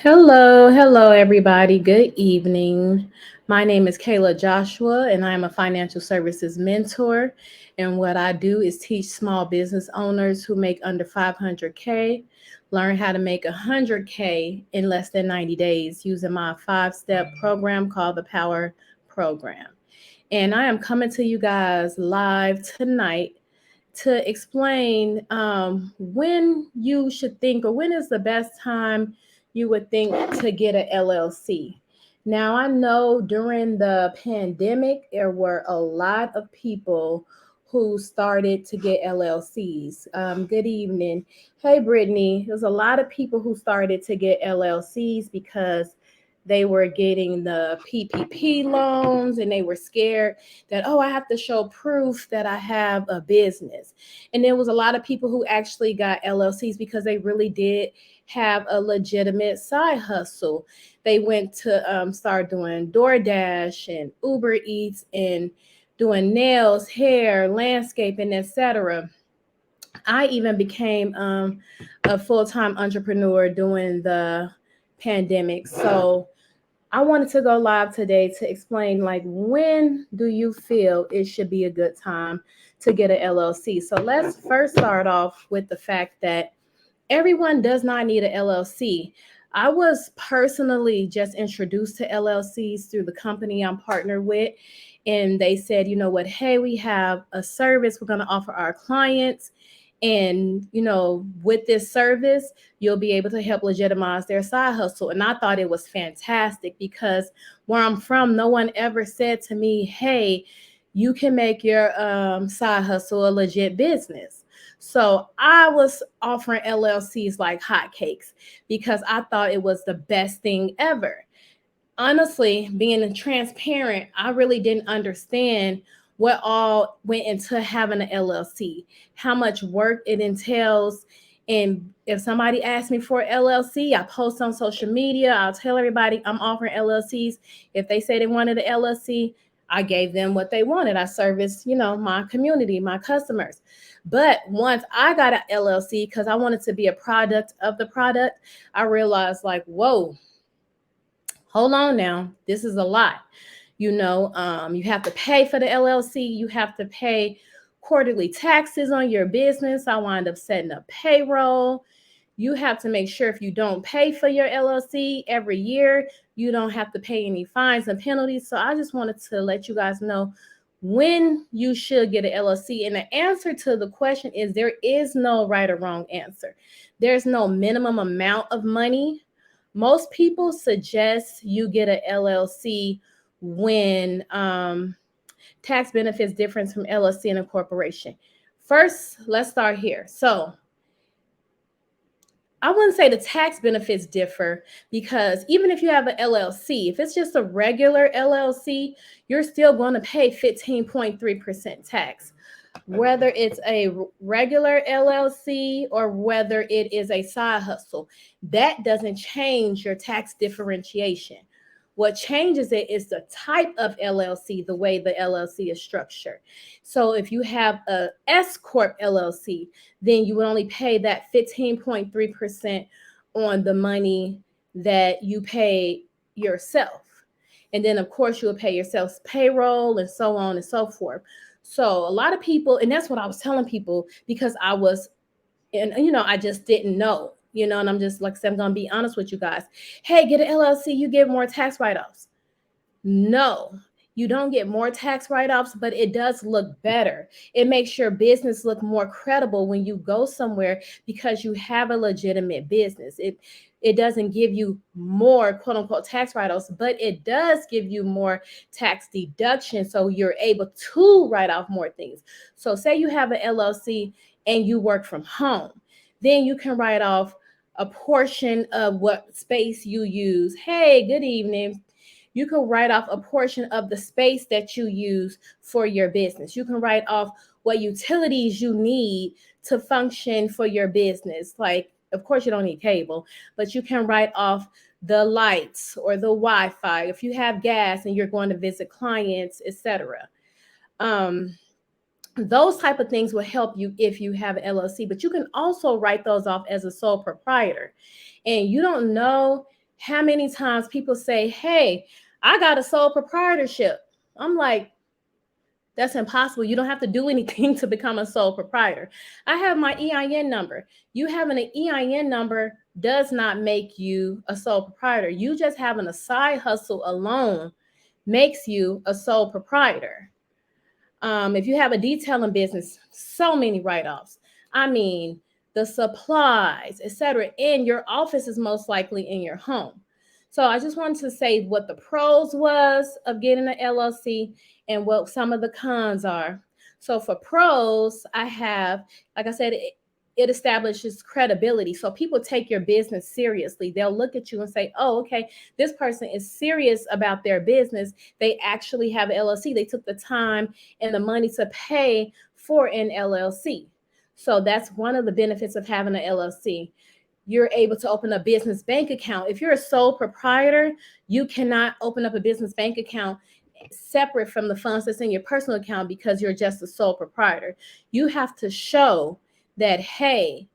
Hello, everybody. Good evening. My name is Kayla Joshua, and I am a financial services mentor. And what I do is teach small business owners who make under 500K learn how to make 100K in less than 90 days using my 5-step program called the Power Program. And I am coming to you guys live tonight to explain when you should think, or when is the best time you would think to get an LLC. Now, I know during the pandemic, there were a lot of people who started to get LLCs. Good evening. Hey, Brittany. There's a lot of people who started to get LLCs because they were getting the PPP loans and they were scared that, oh, I have to show proof that I have a business. And there was a lot of people who actually got LLCs because they really did have a legitimate side hustle. They went to start doing DoorDash and Uber Eats and doing nails, hair, landscaping, etc. I even became a full-time entrepreneur during the pandemic. So I wanted to go live today to explain, like, when do you feel it should be a good time to get an LLC? So let's first start off with the fact that everyone does not need an LLC. I was personally just introduced to LLCs through the company I'm partnered with. And they said, you know what, hey, we have a service we're going to offer our clients. And, with this service, you'll be able to help legitimize their side hustle. And I thought it was fantastic because where I'm from, no one ever said to me, hey, you can make your side hustle a legit business. So I was offering LLCs like hotcakes because I thought it was the best thing ever. Honestly, being transparent, I really didn't understand what all went into having an LLC, how much work it entails. And if somebody asks me for an LLC, I post on social media, I'll tell everybody I'm offering LLCs. If they say they wanted an LLC, I gave them what they wanted. I service, my community, my customers. But once I got an LLC, because I wanted to be a product of the product, I realized, like, whoa, hold on now, this is a lot. You have to pay for the LLC, you have to pay quarterly taxes on your business. I wind up setting up payroll. You have to make sure if you don't pay for your LLC every year, you don't have to pay any fines and penalties. So I just wanted to let you guys know when you should get an LLC. And the answer to the question is there is no right or wrong answer. There's no minimum amount of money. Most people suggest you get an LLC when tax benefits difference from LLC and a corporation. First, let's start here. So I wouldn't say the tax benefits differ because even if you have an LLC, if it's just a regular LLC, you're still going to pay 15.3% tax. Whether it's a regular LLC or whether it is a side hustle, that doesn't change your tax differentiation. What changes it is the type of LLC, the way the LLC is structured. So if you have a S Corp LLC, then you would only pay that 15.3% on the money that you pay yourself. And then, of course, you'll pay yourself's payroll and so on and so forth. So a lot of people, and that's what I was telling people because I was, and I just didn't know, and I'm just, like I said, I'm going to be honest with you guys. Hey, get an LLC, you get more tax write-offs. No, you don't get more tax write-offs, but it does look better. It makes your business look more credible when you go somewhere because you have a legitimate business. It doesn't give you more quote unquote tax write-offs, but it does give you more tax deduction. So you're able to write off more things. So say you have an LLC and you work from home, then you can write off a portion of what space you use. Hey, good evening. You can write off a portion of the space that you use for your business. You can write off what utilities you need to function for your business. Like, of course, you don't need cable, but you can write off the lights or the Wi-Fi if you have gas and you're going to visit clients, etc. Those type of things will help you if you have an LLC, but you can also write those off as a sole proprietor. And you don't know How many times people say, hey, I got a sole proprietorship? I'm like, that's impossible. You don't have to do anything to become a sole proprietor. I have my EIN number. You having an EIN number does not make you a sole proprietor. You just having a side hustle alone makes you a sole proprietor. If you have a detailing business, so many write-offs. I mean, the supplies, etc. And your office is most likely in your home. So I just wanted to say what the pros was of getting an LLC and what some of the cons are. So for pros, I have, like I said, it establishes credibility. So people take your business seriously. They'll look at you and say, oh, okay, this person is serious about their business. They actually have an LLC. They took the time and the money to pay for an LLC. So that's one of the benefits of having an LLC. You're able to open a business bank account. If you're a sole proprietor, you cannot open up a business bank account separate from the funds that's in your personal account because you're just a sole proprietor. You have to show that, hey,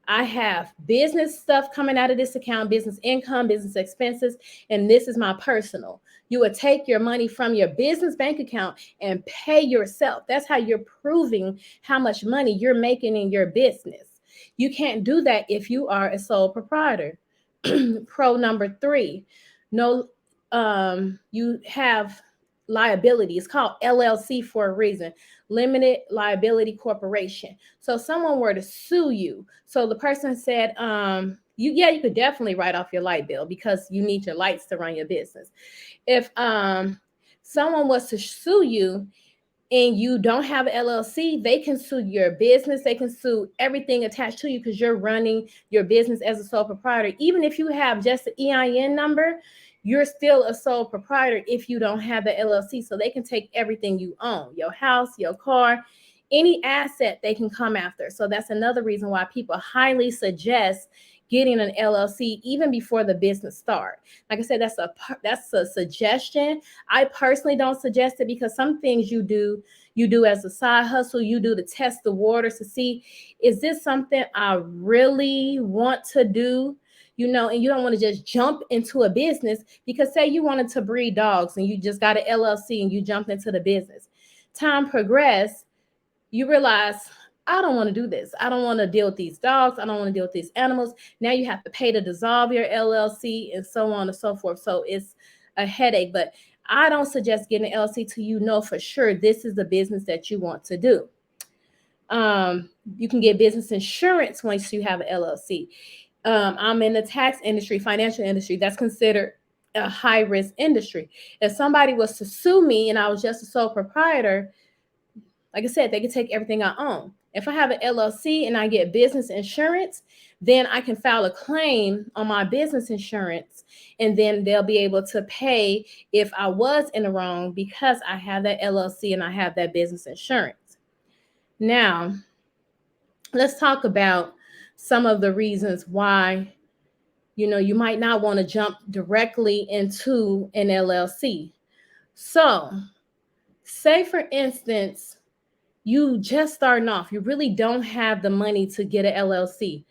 I have business stuff coming out of this account, business income, business expenses, and this is my personal. You would take your money from your business bank account and pay yourself. That's how you're proving how much money you're making in your business. You can't do that if you are a sole proprietor. Pro number 3, no, you have liability. It's called LLC for a reason, limited liability corporation. So someone were to sue you. So the person said, you could definitely write off your light bill because you need your lights to run your business. If someone was to sue you and you don't have an LLC, they can sue your business. They can sue everything attached to you because you're running your business as a sole proprietor. Even if you have just the EIN number, you're still a sole proprietor if you don't have the LLC. So they can take everything you own, your house, your car, any asset they can come after. So that's another reason why people highly suggest getting an LLC even before the business start. Like I said, that's a suggestion. I personally don't suggest it because some things you do as a side hustle, you do to test the waters to see, is this something I really want to do? And you don't want to just jump into a business because say you wanted to breed dogs and you just got an LLC and you jumped into the business. Time progressed, you realize, I don't want to do this. I don't want to deal with these dogs. I don't want to deal with these animals. Now you have to pay to dissolve your LLC and so on and so forth. So it's a headache, but I don't suggest getting an LLC till you know for sure this is the business that you want to do. You can get business insurance once you have an LLC. I'm in the tax industry, financial industry. That's considered a high risk industry. If somebody was to sue me and I was just a sole proprietor, like I said, they can take everything I own. If I have an LLC and I get business insurance, then I can file a claim on my business insurance, and then they'll be able to pay if I was in the wrong because I have that LLC and I have that business insurance. Now, let's talk about some of the reasons why you might not want to jump directly into an LLC. So, say for instance, you just starting off, you really don't have the money to get an LLC.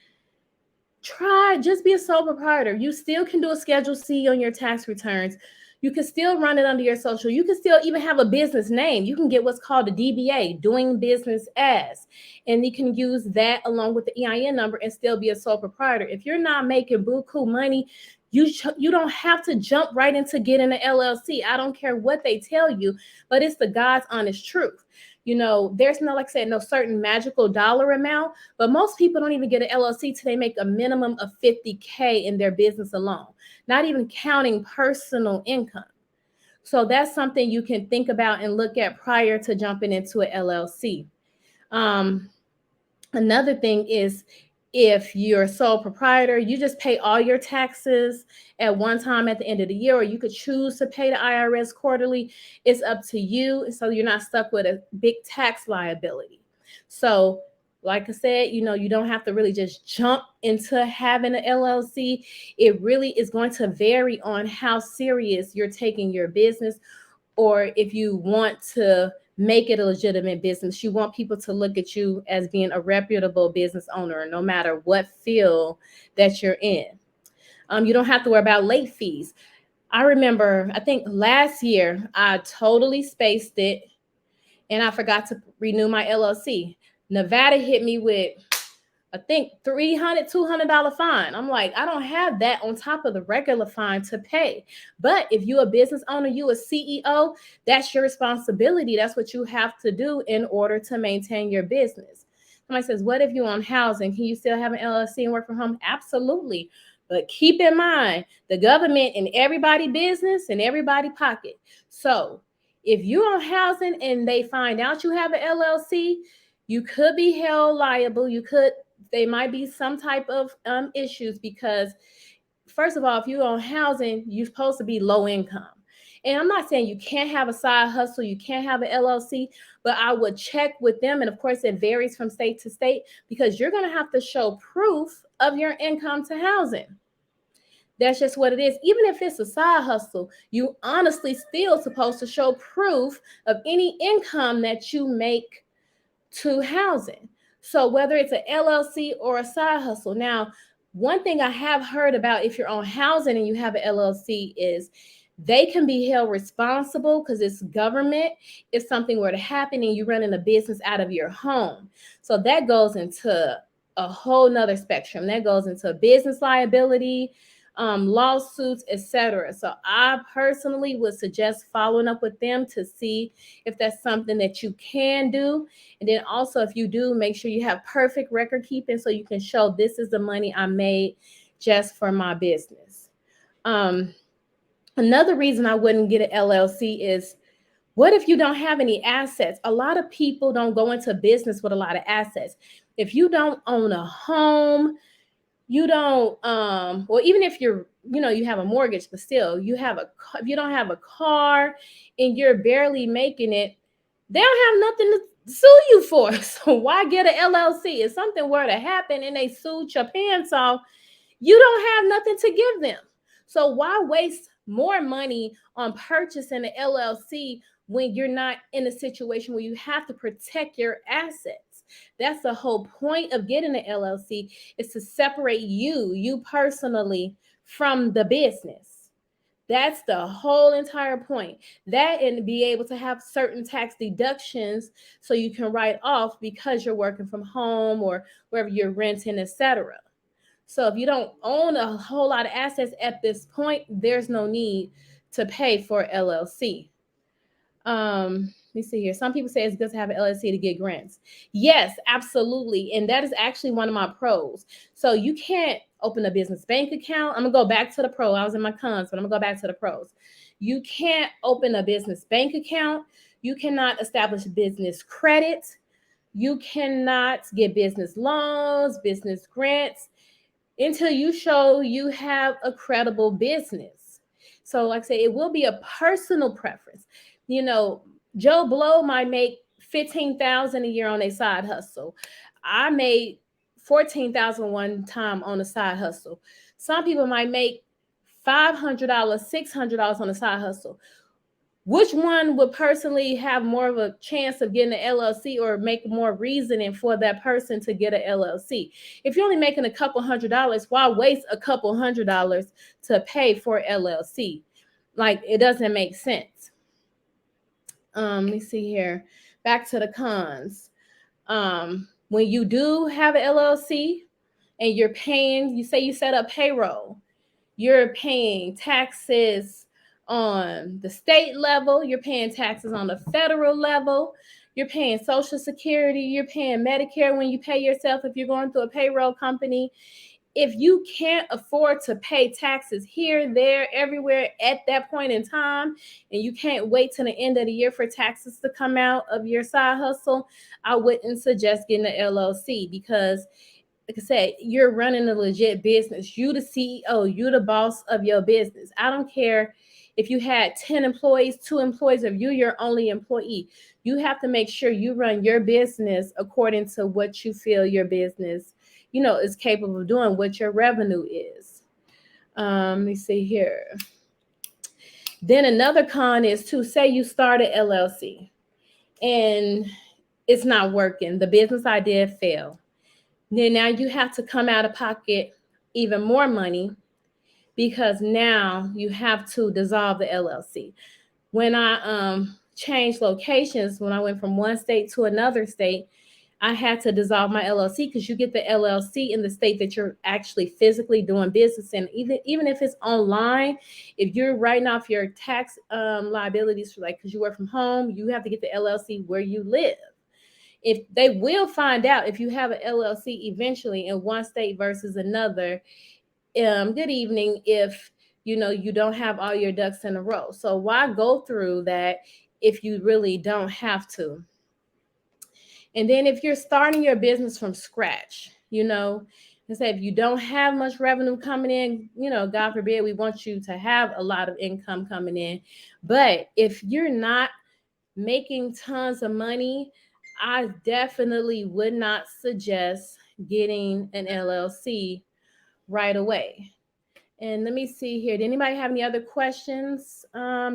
Just be a sole proprietor. You still can do a Schedule C on your tax returns. You can still run it under your social. You can still even have a business name. You can get what's called a DBA, doing business as, and you can use that along with the EIN number and still be a sole proprietor. If you're not making buku money, you don't have to jump right into getting an LLC. I don't care what they tell you, but it's the God's honest truth. There's no, like I said, no certain magical dollar amount, but most people don't even get an LLC till they make a minimum of $50K in their business alone, not even counting personal income. So that's something you can think about and look at prior to jumping into an LLC. Another thing is, if you're a sole proprietor, you just pay all your taxes at one time at the end of the year, or you could choose to pay the IRS quarterly. It's up to you. So you're not stuck with a big tax liability. So like I said, you don't have to really just jump into having an LLC. It really is going to vary on how serious you're taking your business, or if you want to make it a legitimate business. You want people to look at you as being a reputable business owner, no matter what field that you're in. You don't have to worry about late fees. I remember, I think last year, I totally spaced it and I forgot to renew my LLC. Nevada hit me with, I think, $200 fine. I'm like, I don't have that on top of the regular fine to pay. But if you're a business owner, you a CEO, that's your responsibility. That's what you have to do in order to maintain your business. Somebody says, what if you own housing? Can you still have an LLC and work from home? Absolutely. But keep in mind, the government in everybody business and everybody pocket. So if you own housing and they find out you have an LLC, you could be held liable. They might be some type of issues because, first of all, if you own housing, you're supposed to be low income. And I'm not saying you can't have a side hustle, you can't have an LLC, but I would check with them. And of course, it varies from state to state because you're going to have to show proof of your income to housing. That's just what it is. Even if it's a side hustle, you honestly still supposed to show proof of any income that you make to housing. So whether it's an LLC or a side hustle. Now, one thing I have heard about if you're on housing and you have an LLC is they can be held responsible because it's government. If something were to happen and you're running a business out of your home. So that goes into a whole nother spectrum. That goes into business liability, lawsuits, etc. So I personally would suggest following up with them to see if that's something that you can do. And then also, if you do, make sure you have perfect record keeping so you can show this is the money I made just for my business. Another reason I wouldn't get an LLC is, what if you don't have any assets? A lot of people don't go into business with a lot of assets. If you don't own a home, you don't well, even if you have a mortgage, but still if you don't have a car and you're barely making it, they don't have nothing to sue you for. So why get an LLC? If something were to happen and they sued your pants off, you don't have nothing to give them. So why waste more money on purchasing an LLC when you're not in a situation where you have to protect your assets? That's the whole point of getting an LLC, is to separate you personally from the business. That's the whole entire point. That, and be able to have certain tax deductions so you can write off because you're working from home or wherever you're renting, etc. So if you don't own a whole lot of assets at this point, there's no need to pay for LLC. Let me see here. Some people say it's good to have an LLC to get grants. Yes, absolutely. And that is actually one of my pros. So you can't open a business bank account. I'm gonna go back to the pro. I was in my cons, but I'm gonna go back to the pros. You can't open a business bank account. You cannot establish business credit. You cannot get business loans, business grants until you show you have a credible business. So like I say, it will be a personal preference. Joe Blow might make 15,000 a year on a side hustle. I made 14,000 one time on a side hustle. Some people might make $500, $600 on a side hustle. Which one would personally have more of a chance of getting an LLC or make more reasoning for that person to get an LLC? If you're only making a couple $100, why waste a couple $100 to pay for LLC? Like, it doesn't make sense. Let me see here. Back to the cons. When you do have an LLC and you're paying, you say you set up payroll, you're paying taxes on the state level, you're paying taxes on the federal level, you're paying Social Security, you're paying Medicare when you pay yourself if you're going through a payroll company. If you can't afford to pay taxes here, there, everywhere at that point in time, and you can't wait till the end of the year for taxes to come out of your side hustle, I wouldn't suggest getting an LLC because, like I said, you're running a legit business. You the CEO, you the boss of your business. I don't care if you had 10 employees, 2 employees, or you're your only employee. You have to make sure you run your business according to what you feel your business, is capable of doing, what your revenue is. Let me see here. Then another con is to say you start an LLC and it's not working. The business idea failed. Then now you have to come out of pocket even more money because now you have to dissolve the LLC. When I changed locations, when I went from one state to another state, I had to dissolve my LLC because you get the LLC in the state that you're actually physically doing business in. Even if it's online, if you're writing off your tax liabilities, for like because you work from home, you have to get the LLC where you live. If they will find out if you have an LLC eventually in one state versus another, good evening, if you don't have all your ducks in a row. So why go through that if you really don't have to? And then if you're starting your business from scratch, and say if you don't have much revenue coming in, God forbid, we want you to have a lot of income coming in. But if you're not making tons of money, I definitely would not suggest getting an LLC right away. And let me see here. Did anybody have any other questions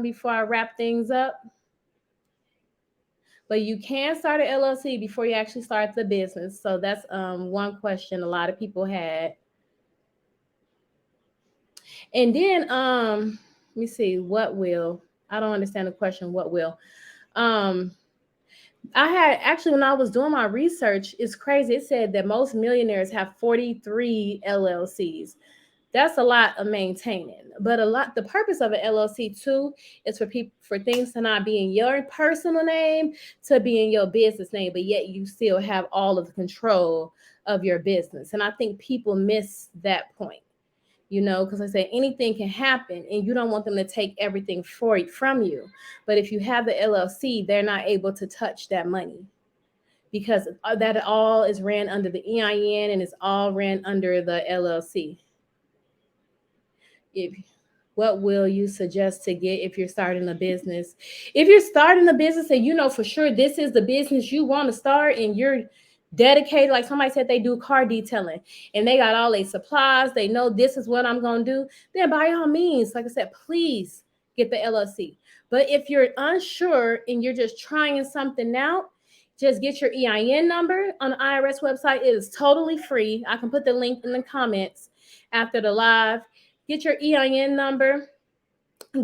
before I wrap things up? But you can start an LLC before you actually start the business. So that's one question a lot of people had. And then let me see, what will? I don't understand the question, what will? I had actually, when I was doing my research, it's crazy. It said that most millionaires have 43 LLCs. That's a lot of maintaining. But the purpose of an LLC too is for people, for things to not be in your personal name, to be in your business name, but yet you still have all of the control of your business. And I think people miss that point, because I say anything can happen and you don't want them to take everything from you. But if you have the LLC, they're not able to touch that money because that all is ran under the EIN and it's all ran under the LLC. If What will you suggest to get if you're starting a business? If you're starting a business and you know for sure this is the business you want to start and you're dedicated, like somebody said they do car detailing and they got all their supplies, they know this is what I'm going to do, then by all means, like I said, please get the LLC. But if you're unsure and you're just trying something out, just get your EIN number on the IRS website. It is totally free. I can put the link in the comments after the live. Get your EIN number,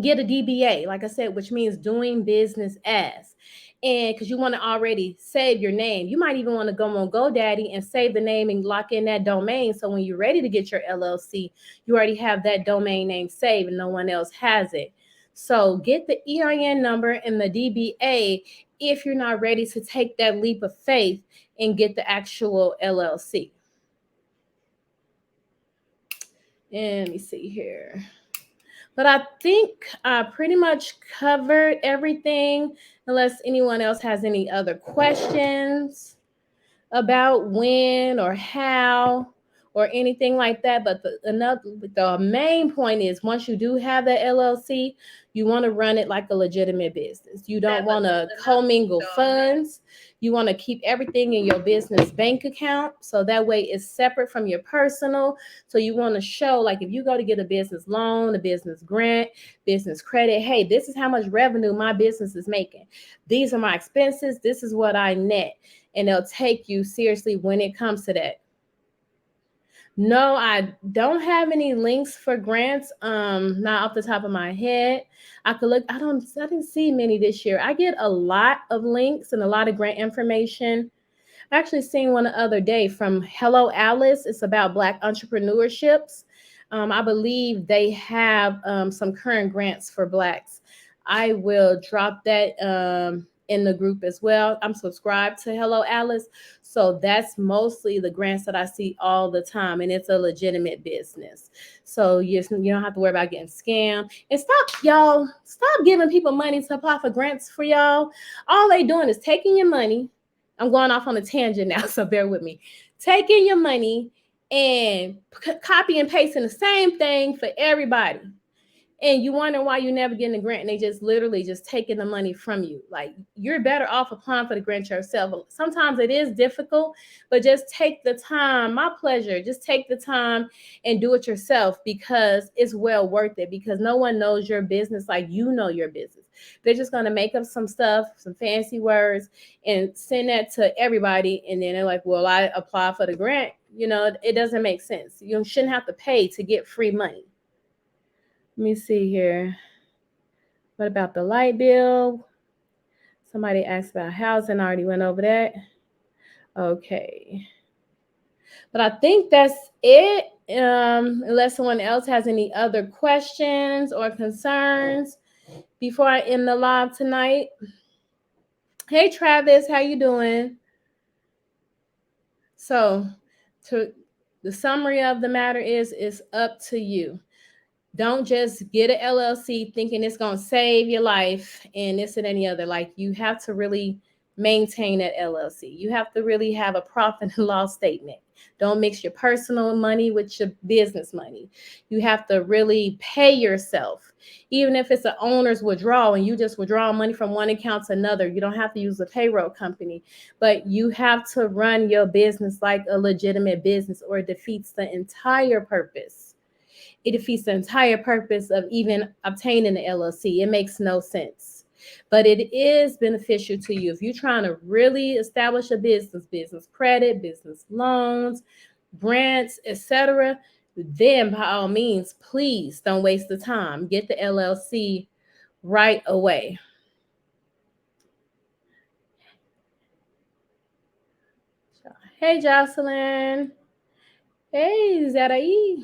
get a DBA, like I said, which means doing business as. And because you want to already save your name, you might even want to go on GoDaddy and save the name and lock in that domain. So when you're ready to get your LLC, you already have that domain name saved and no one else has it. So get the EIN number and the DBA if you're not ready to take that leap of faith and get the actual LLC. And let me see here. But I think I pretty much covered everything, unless anyone else has any other questions about when or how or anything like that. But the main point is once you do have that LLC, you want to run it like a legitimate business. You don't want to commingle funds. You want to keep everything in your business bank account. So that way it's separate from your personal. So you want to show, like if you go to get a business loan, a business grant, business credit, hey, this is how much revenue my business is making. These are my expenses. This is what I net. And they'll take you seriously when it comes to that. No, I don't have any links for grants. Not off the top of my head. I could look. I didn't see many this year. I get a lot of links and a lot of grant information. I actually seen one the other day from Hello Alice. It's about Black entrepreneurships. I believe they have some current grants for Blacks. I will drop that in the group as well. I'm subscribed to Hello Alice. So that's mostly the grants that I see all the time. And it's a legitimate business. So you don't have to worry about getting scammed. And stop giving people money to apply for grants for y'all. All they doing is taking your money. I'm going off on a tangent now, so bear with me. Taking your money and copy and pasting the same thing for everybody. And you wonder why you never getting a grant, and they just literally just taking the money from you. Like, you're better off applying for the grant yourself. Sometimes it is difficult, but just take the time. My pleasure. Just take the time and do it yourself because it's well worth it, because no one knows your business like you know your business. They're just going to make up some stuff, some fancy words, and send that to everybody. And then they're like, well, I apply for the grant. It doesn't make sense. You shouldn't have to pay to get free money. Let me see here. What about the light bill? Somebody asked about housing. I already went over that. Okay. But I think that's it. Unless someone else has any other questions or concerns before I end the live tonight. Hey Travis, how you doing? So, to the summary of the matter is it's up to you. Don't just get an LLC thinking it's going to save your life and this and any other. Like, you have to really maintain that LLC. You have to really have a profit and loss statement. Don't mix your personal money with your business money. You have to really pay yourself. Even if it's an owner's withdrawal and you just withdraw money from one account to another, you don't have to use a payroll company, but you have to run your business like a legitimate business, or it defeats the entire purpose. It defeats the entire purpose of even obtaining the LLC. It makes no sense. But it is beneficial to you if you're trying to really establish a business credit, business loans, grants, etc. Then by all means, please don't waste the time. Get the LLC right away. Hey, Jocelyn. Hey, Zaraí.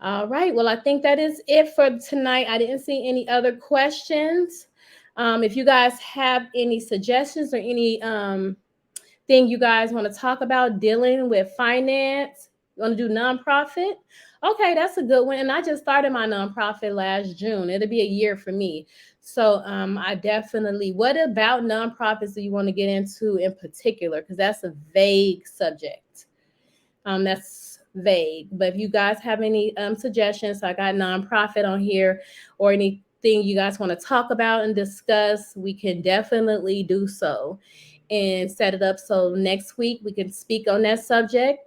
All right. Well, I think that is it for tonight. I didn't see any other questions. If you guys have any suggestions or any thing you guys want to talk about dealing with finance, you want to do nonprofit? Okay, that's a good one. And I just started my nonprofit last June. It'll be a year for me. So I definitely, what about nonprofits do you want to get into in particular? Because that's a vague subject. That's vague. But if you guys have any suggestions, so I got nonprofit on here, or anything you guys want to talk about and discuss, we can definitely do so and set it up so next week we can speak on that subject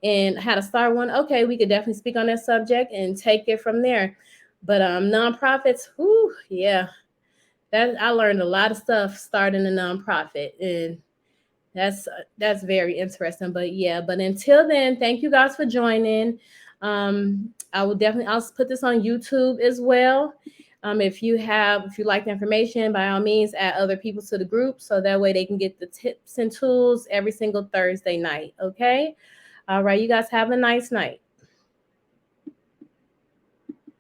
and how to start one. Okay, we could definitely speak on that subject and take it from there. But nonprofits, whoo, yeah, that I learned a lot of stuff starting a nonprofit, and that's very interesting. But yeah, but until then, thank you guys for joining. I'll put this on YouTube as well. If you like the information, by all means add other people to the group so that way they can get the tips and tools every single Thursday night. Okay. All right, you guys have a nice night.